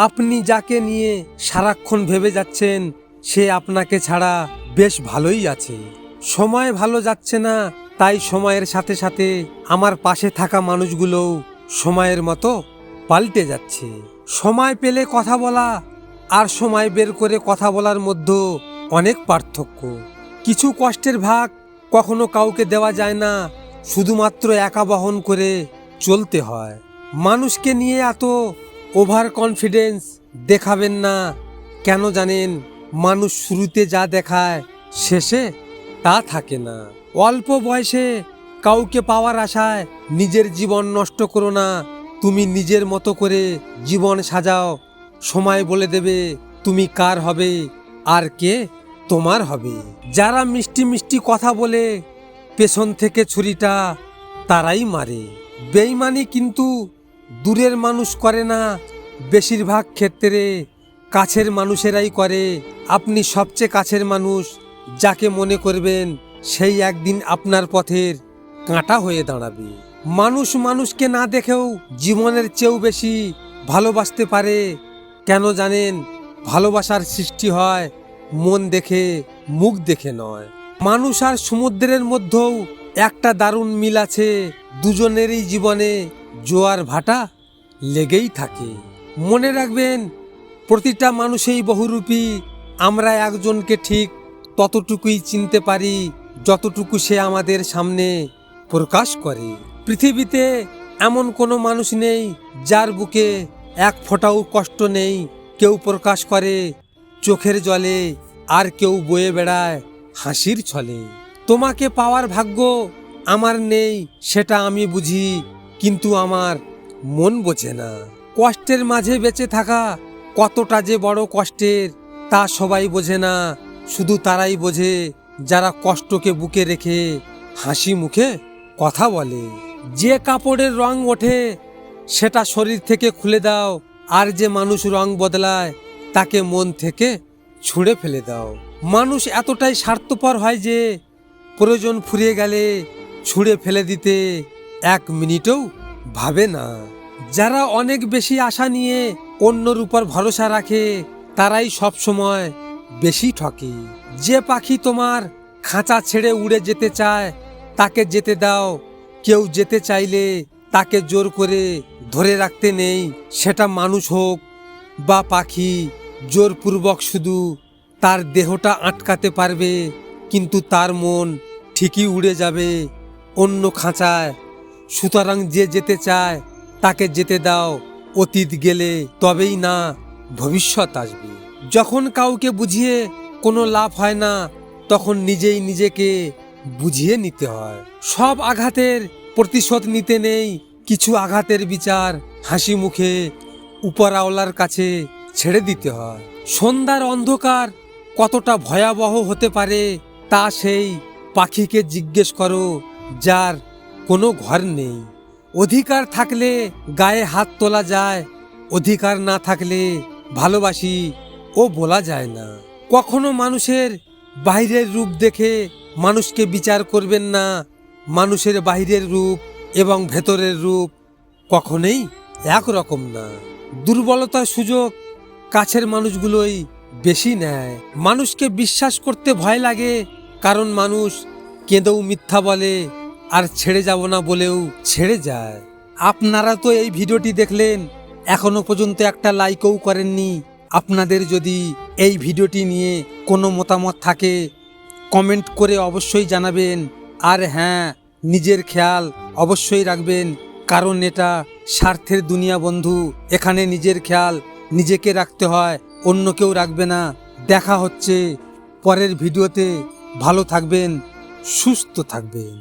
আপনি যাকে নিয়ে সারাক্ষণ ভেবে যাচ্ছেন সে আপনাকে ছাড়া বেশ ভালোই আছে। সময় ভালো যাচ্ছে না, তাই সময়ের সাথে সাথে আমার পাশে থাকা মানুষগুলোও সময়ের মতো পাল্টে যাচ্ছে। সময় পেলে কথা বলা আর সময় বের করে কথা বলার মধ্যে অনেক পার্থক্য। কিছু কষ্টের ভাগ কখনো কাউকে দেওয়া যায় না, শুধুমাত্র একা বহন করে চলতে হয়। মানুষকে নিয়ে এত ওভার কনফিডেন্স দেখাবেন না। কেন জানেন, মানুষ শুরুতে যা দেখায় শেষে তা থাকে না। অল্প বয়সে কাউকে পাওয়ার আশায় নিজের জীবন নষ্ট করো না। তুমি নিজের মতো করে জীবন সাজাও, সময় বলে দেবে তুমি কার হবে আর কে তোমার হবে। যারা মিষ্টি মিষ্টি কথা বলে পেছন থেকে ছুরিটা তারাই মারে। বেইমানি কিন্তু দূরের মানুষ করে না, বেশিরভাগ ক্ষেত্রে কাছের মানুষেরাই করে। আপনি সবচেয়ে কাছের মানুষ যাকে মনে করবেন সেই একদিন আপনার পথের কাঁটা হয়ে দাঁড়াবে। মানুষ মানুষকে না দেখেও জীবনের চেয়েও বেশি ভালোবাসতে পারে। কেন জানেন, ভালোবাসার সৃষ্টি হয় মন দেখে মুখ দেখে নয়। মানুষ আর সমুদ্রের মধ্যেও একটা দারুণ মিল আছে, দুজনেরই জীবনে জোয়ার ভাটা লেগেই থাকে। মনে রাখবেন, প্রতিটা মানুষই বহুরূপী। আমরা একজনকে ঠিক ততটুকুই চিনতে পারি যতটুকু সে আমাদের সামনে প্রকাশ করে। পৃথিবীতে এমন কোনো মানুষ নেই যার বুকে এক ফোঁটাও কষ্ট নেই। কেউ প্রকাশ করে চোখের জলে, আর কেউ বয়ে বেড়ায় হাসির ছলে। তোমাকে পাওয়ার ভাগ্য আমার নেই সেটা আমি বুঝি, কিন্তু আমার মন বোঝে না। কষ্টের মাঝে বেঁচে থাকা কতটা যে বড় কষ্টের তা সবাই বোঝে না। শুধু তারাই বোঝে যারা কষ্টকে বুকে রেখে হাসি মুখে কথা বলে। যে কাপড়ের রং ওঠে সেটা শরীর থেকে খুলে দাও, আর যে মানুষ রং বদলায় তাকে মন থেকে ছুঁড়ে ফেলে দাও। মানুষ এতটাই স্বার্থপর হয় যে প্রয়োজন ফুরিয়ে গেলে ছুঁড়ে ফেলে দিতে এক মিনিটও ভাবে না। যারা অনেক বেশি আশা নিয়ে অন্যর উপর ভরসা রাখে তারাই সব সময় বেশি ঠকে। যে পাখি তোমার খাঁচা ছেড়ে উড়ে যেতে চায় তাকে যেতে দাও। কেউ যেতে চাইলে তাকে জোর করে ধরে রাখতে নেই। সেটা মানুষ হোক বা পাখি, জোরপূর্বক শুধু তার দেহটা আটকাতে পারবে, কিন্তু তার মন ঠিকই উড়ে যাবে অন্য খাঁচায়। সুতরাং যে যেতে চায় তাকে যেতে দাও। অতীত গেলে তবেই না ভবিষ্যৎ আসবে। যখন কাউকে বুঝিয়ে কোনো লাভ হয় না, তখন নিজেই নিজেকে বুঝিয়ে নিতে হয়। সব আঘাতের প্রতিশোধ নিতে নেই, কিছু আঘাতের বিচার হাসি মুখে উপরওয়ালার কাছে ছেড়ে দিতে হয়। সন্ধ্যার অন্ধকার কতটা ভয়াবহ হতে পারে তা সেই পাখিকে জিজ্ঞেস করো যার কোনো ঘর নেই। অধিকার থাকলে গায়ে হাত তোলা যায়, অধিকার না থাকলে ভালোবাসি ও বলা যায় না। কখনো মানুষের বাইরের রূপ দেখে মানুষকে বিচার করবেন না। মানুষের বাইরের রূপ এবং ভেতরের রূপ কখনোই একরকম না। দুর্বলতার সুযোগ কাছের মানুষগুলোই বেশি নেয়। মানুষকে বিশ্বাস করতে ভয় লাগে, কারণ মানুষ কেঁদেও মিথ্যা বলে আর ছেড়ে যাব না বলেও ছেড়ে যায়। আপনারা তো এই ভিডিওটি দেখলেন, এখনো পর্যন্ত একটা লাইকও করেননি। আপনাদের যদি এই ভিডিওটি নিয়ে কোনো মতামত থাকে কমেন্ট করে অবশ্যই জানাবেন। আর হ্যাঁ, নিজের খেয়াল অবশ্যই রাখবেন, কারণ এটা স্বার্থের দুনিয়া বন্ধু। এখানে নিজের খেয়াল নিজেকে রাখতে হয়, অন্য কেউ রাখবে না। দেখা হচ্ছে পরের ভিডিওতে। ভালো থাকবেন, সুস্থ থাকবেন।